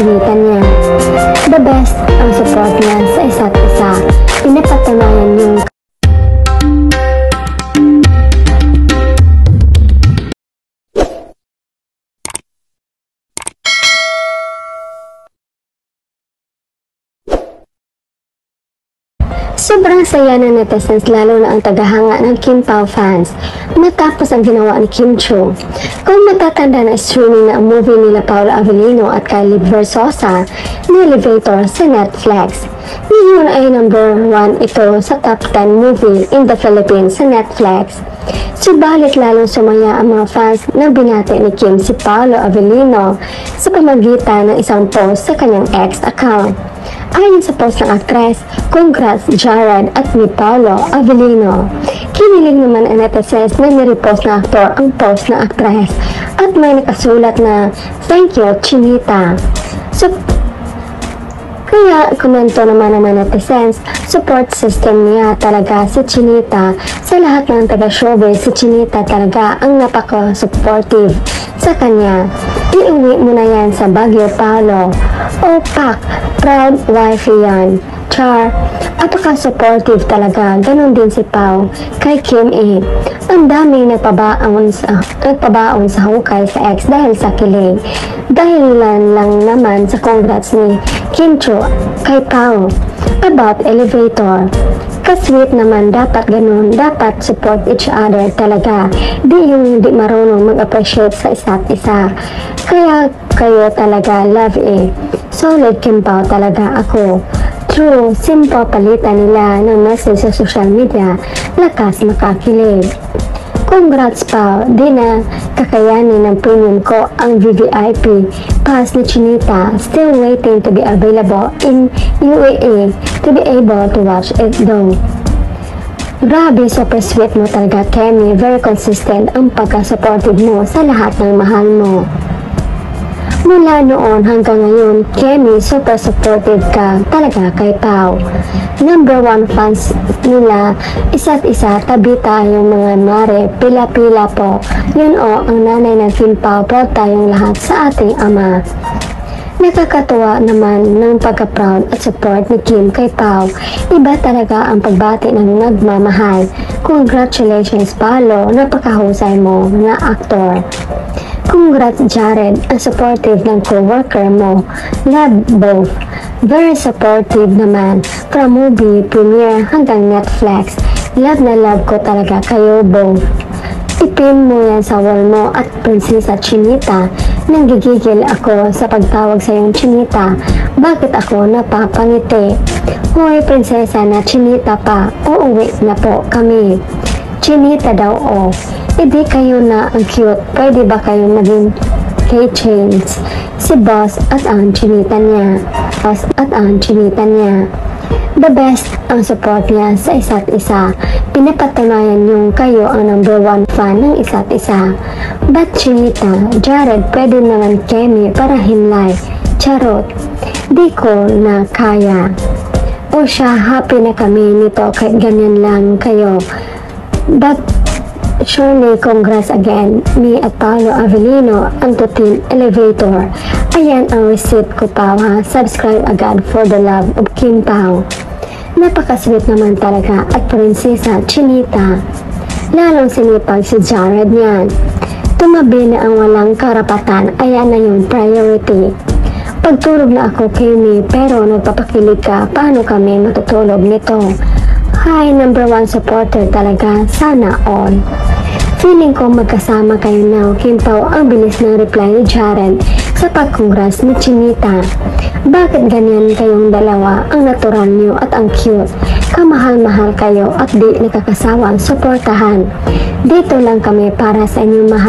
chinita niya. The best ang support niya sa isa't isa. Pinapatunayan yung sobrang saya ng netizens, lalo na ang tagahanga ng Kim Pao fans matapos ang ginawa ni Kim Chiu. Kung matatanda na streaming na ang movie nila Paolo Avellino at Kylie Versosa na Elevator sa Netflix. Ngayon ay #1 ito sa top 10 movie in the Philippines sa Netflix. Subalit lalong sumaya ang mga fans na binati ni Kim si Paolo Avellino sa pamamagitan ng isang post sa kanyang ex account. Ayon sa post ng aktres, "Congrats Jared at ni Paolo Avellino." Kinilig naman ang netizens na nirepost na aktor ang post ng aktres at may nakasulat na, "Thank you, Chinita." Kaya komento naman ng netizens, support system niya talaga si Chinita. Sa lahat ng taga-showbiz, si Chinita talaga ang napaka-supportive sa kanya. Iuwi mo na yan sa Baguio, Paolo. O pak, proud wife yan. Char, apaka-supportive talaga. Ganon din si Pao kay Kim E. Ang daming nagpabaon sa hukay sa ex dahil sa kilig. Dahilan lang naman sa congrats ni Kim Chiu kay Pao about Elevator. Ka-sweet naman, dapat ganun, dapat support each other talaga. Di yung di marunong mag-appreciate sa isa't isa. Kaya kayo talaga, love eh. Solid Kim Pao talaga ako. True, simple palitan nila ng message sa social media, lakas makakilig. Congrats Pao, di na kakayanin ng premium ko ang VVIP pass ni Chinita. Still waiting to be available in UAE to be able to watch it though. Grabe, super sweet mo talaga, Kemi. Very consistent ang pagka-supportive mo sa lahat ng mahal mo. Mula noon hanggang ngayon, Kemi, super supportive ka talaga kay Pao. #1 fans nila, isa't isa, tabi tayong mga mare, pila-pila po. Yun o, ang nanay ng Kim Pao, proud tayong lahat sa ating ama. Nakakatuwa naman ng pagka-proud at support ni Kim kay Pao. Iba talaga ang pagbati ng nagmamahal. Congratulations Paolo, napakahusay mo na aktor. Congrats Jared, ang supportive ng co-worker mo. Love both. Very supportive naman from movie premiere hanggang Netflix. Love na love ko talaga kayo both. Ipin mo yan sa wall mo at Prinsesa Chinita. Nanggigigil ako sa pagtawag sa iyong Chinita. Bakit ako napapangiti? Hoy Prinsesa na Chinita pa, uuwi na po kami. Chinita daw o. Hindi kayo na ang cute. Pwede ba kayo maging keychains? Si Boss at ang Chinita niya. Boss at ang Chinita niya. The best ang support niya sa isa't isa. Pinapatunayan yung kayo ang #1 fan ng isa't isa. But Chinita, Jared, pwede naman Kemi para hinlay. Charot. Di ko na kaya. O siya, happy na kami nito kahit ganyan lang kayo. But surely, congrats again, me at Paolo Avellino, ang Team Elevator. Ayan ang receipt ko pa ha. Subscribe agad for the love of Kim Pao. Napakasweet naman talaga at Prinsesa Chinita. Lalong sinipag si Jared niyan. Tumabi na ang walang karapatan, ayan na yung priority. Pagtulog na ako, Kimi, pero nagpapakilig ka, paano kami matutulog nito? Hi, #1 supporter talaga, sana all. Feeling ko magkasama kayo now, Kim Pao. Ang bilis ng reply ni Jared sa pag-congrats ni Chinita. Bakit ganyan kayong dalawa? Ang natural niyo at ang cute. Kamahal-mahal kayo at di nakakasawang suportahan. Dito lang kami para sa inyong mahal.